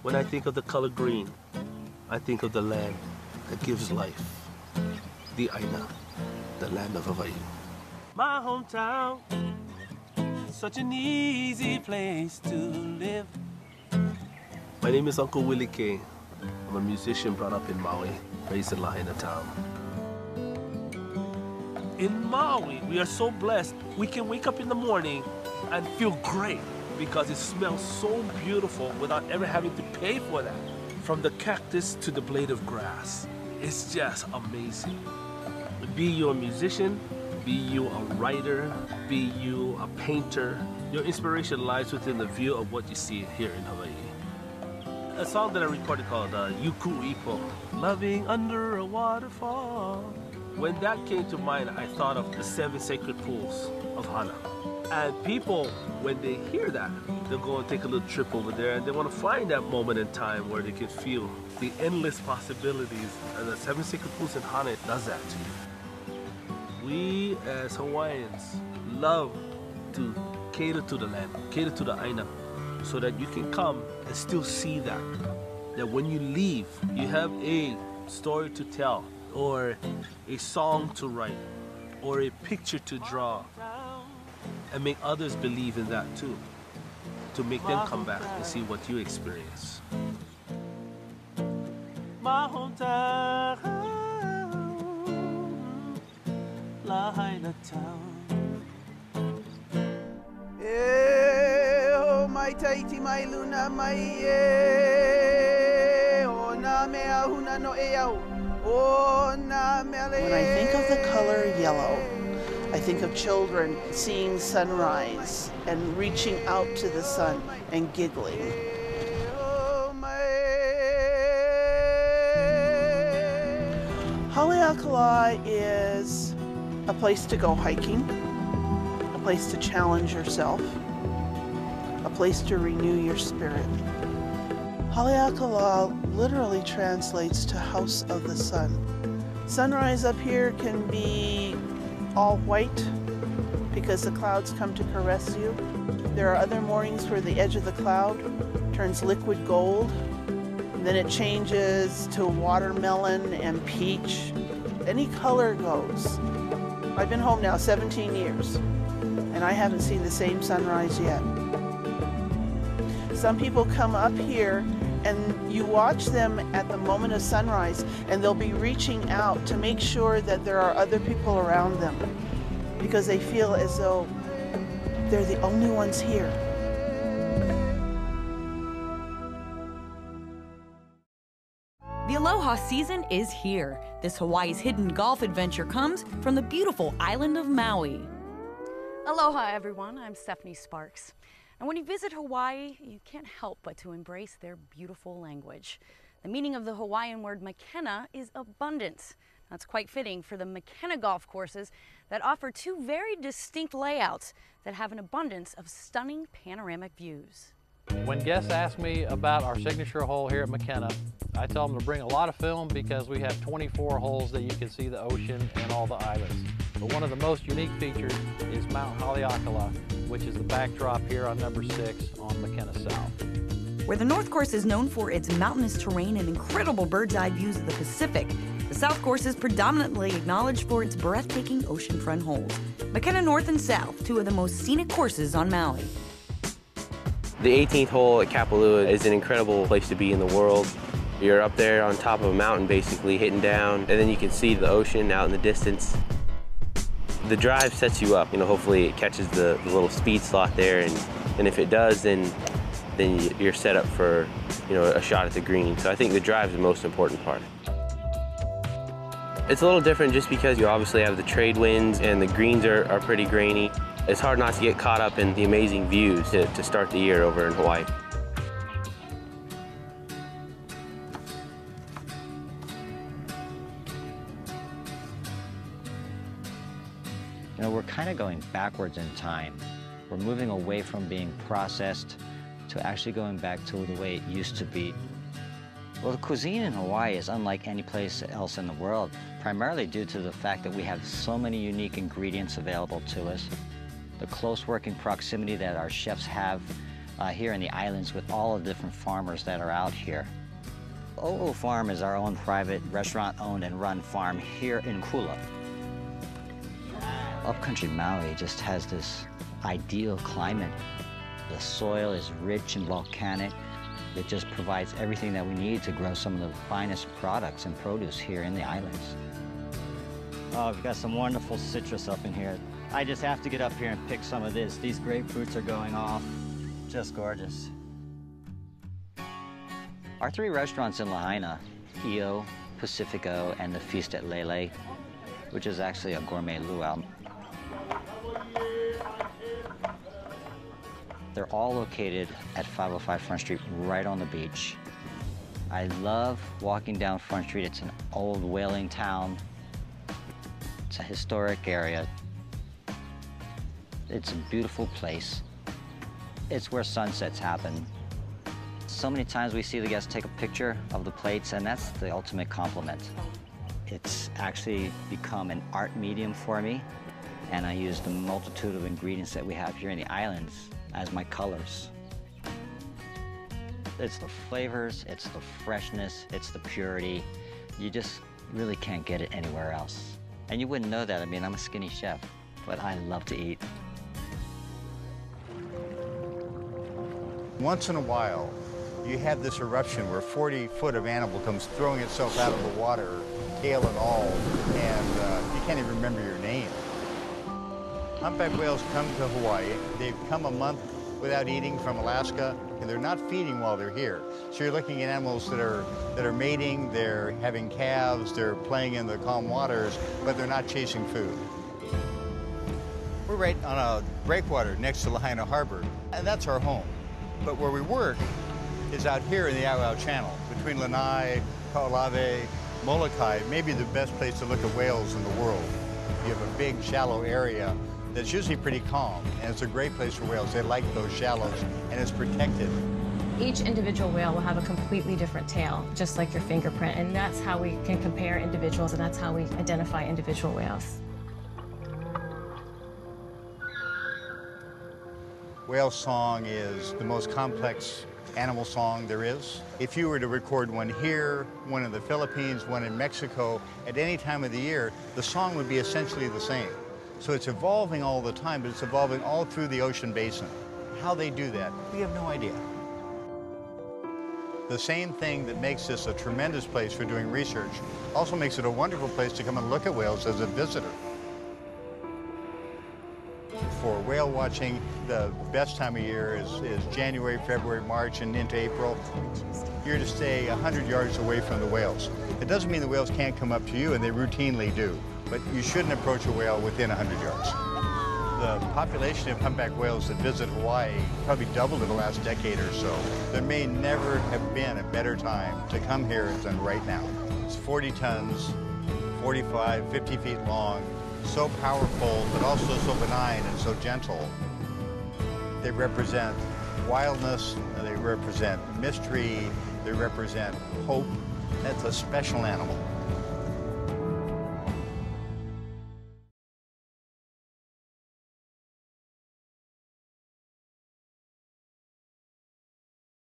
When I think of the color green, I think of the land that gives life. The Aina, the land of Hawaii. My hometown, such an easy place to live. My name is Uncle Willie K. I'm a musician brought up in Maui, raised in Lahaina town. In Maui, we are so blessed. We can wake up in the morning and feel great because it smells so beautiful without ever having to pay for that. From the cactus to the blade of grass, it's just amazing. Be you a musician, be you a writer, be you a painter, your inspiration lies within the view of what you see here in Hawaii. A song that I recorded called Yuku Ipo, Loving Under a Waterfall. When that came to mind, I thought of the 7 sacred pools of Hana. And people, when they hear that, they'll go and take a little trip over there and they want to find that moment in time where they can feel the endless possibilities. And the 7 sacred pools in Hana, it does that to you. We as Hawaiians love to cater to the land, cater to the Aina, so that you can come and still see that. That when you leave, you have a story to tell, or a song to write, or a picture to draw, and make others believe in that too, to make them come back and see what you experience. My hometown, Lahaina town. Mai taiti mai luna mai o na mea huna no e au o na mea le. When I think of the color yellow, I think of children seeing sunrise and reaching out to the sun and giggling. Haleakala is a place to go hiking, a place to challenge yourself, a place to renew your spirit. Haleakala literally translates to House of the Sun. Sunrise up here can be all white because the clouds come to caress you. There are other mornings where the edge of the cloud turns liquid gold, and then it changes to watermelon and peach. Any color goes. I've been home now 17 years, and I haven't seen the same sunrise yet. Some people come up here and you watch them at the moment of sunrise and they'll be reaching out to make sure that there are other people around them because they feel as though they're the only ones here. The Aloha season is here. This Hawaii's hidden golf adventure comes from the beautiful island of Maui. Aloha everyone, I'm Stephanie Sparks. And when you visit Hawaii, you can't help but to embrace their beautiful language. The meaning of the Hawaiian word makena is abundance. That's quite fitting for the Makena golf courses that offer 2 very distinct layouts that have an abundance of stunning panoramic views. When guests ask me about our signature hole here at Makena, I tell them to bring a lot of film because we have 24 holes that you can see the ocean and all the islands. But one of the most unique features is Mount Haleakala, which is the backdrop here on number 6 on Makena South. Where the North Course is known for its mountainous terrain and incredible bird's-eye views of the Pacific, the South Course is predominantly acknowledged for its breathtaking oceanfront holes. Makena North and South, 2 of the most scenic courses on Maui. The 18th hole at Kapalua is an incredible place to be in the world. You're up there on top of a mountain basically, hitting down, and then you can see the ocean out in the distance. The drive sets you up, hopefully it catches the little speed slot there, and if it does, then you're set up for, a shot at the green. So I think the drive is the most important part. It's a little different just because you obviously have the trade winds and the greens are pretty grainy. It's hard not to get caught up in the amazing views to start the year over in Hawaii. We're kind of going backwards in time. We're moving away from being processed to actually going back to the way it used to be. Well, the cuisine in Hawaii is unlike any place else in the world, primarily due to the fact that we have so many unique ingredients available to us. The close working proximity that our chefs have here in the islands with all the different farmers that are out here. Olo Farm is our own private restaurant-owned and run farm here in Kula. Upcountry Maui just has this ideal climate. The soil is rich and volcanic. It just provides everything that we need to grow some of the finest products and produce here in the islands. Oh, we've got some wonderful citrus up in here. I just have to get up here and pick some of this. These grapefruits are going off. Just gorgeous. Our 3 restaurants in Lahaina, Io, Pacifico, and the Feast at Lele, which is actually a gourmet luau. They're all located at 505 Front Street, right on the beach. I love walking down Front Street. It's an old whaling town. It's a historic area. It's a beautiful place. It's where sunsets happen. So many times we see the guests take a picture of the plates, and that's the ultimate compliment. It's actually become an art medium for me, and I use the multitude of ingredients that we have here in the islands as my colors. It's the flavors, it's the freshness, it's the purity. You just really can't get it anywhere else. And you wouldn't know that. I mean, I'm a skinny chef, but I love to eat. Once in a while, you have this eruption where 40 foot of animal comes throwing itself out of the water, tail and all, and you can't even remember your name. Humpback whales come to Hawaii. They've come a month without eating from Alaska, and they're not feeding while they're here. So you're looking at animals that are mating, they're having calves, they're playing in the calm waters, but they're not chasing food. We're right on a breakwater next to Lahaina Harbor, and that's our home. But where we work is out here in the Iao Channel, between Lanai, Kaolave, Molokai, maybe the best place to look at whales in the world. You have a big, shallow area that's usually pretty calm, and it's a great place for whales. They like those shallows, and it's protected. Each individual whale will have a completely different tail, just like your fingerprint, and that's how we can compare individuals, and that's how we identify individual whales. Whale song is the most complex animal song there is. If you were to record one here, one in the Philippines, one in Mexico, at any time of the year, the song would be essentially the same. So it's evolving all the time, but it's evolving all through the ocean basin. How they do that, we have no idea. The same thing that makes this a tremendous place for doing research also makes it a wonderful place to come and look at whales as a visitor. For whale watching, the best time of year is January, February, March, and into April. You're to stay 100 yards away from the whales. It doesn't mean the whales can't come up to you, and they routinely do, but you shouldn't approach a whale within 100 yards. The population of humpback whales that visit Hawaii probably doubled in the last decade or so. There may never have been a better time to come here than right now. It's 40 tons, 45, 50 feet long, so powerful, but also so benign and so gentle. They represent wildness, they represent mystery, they represent hope. That's a special animal.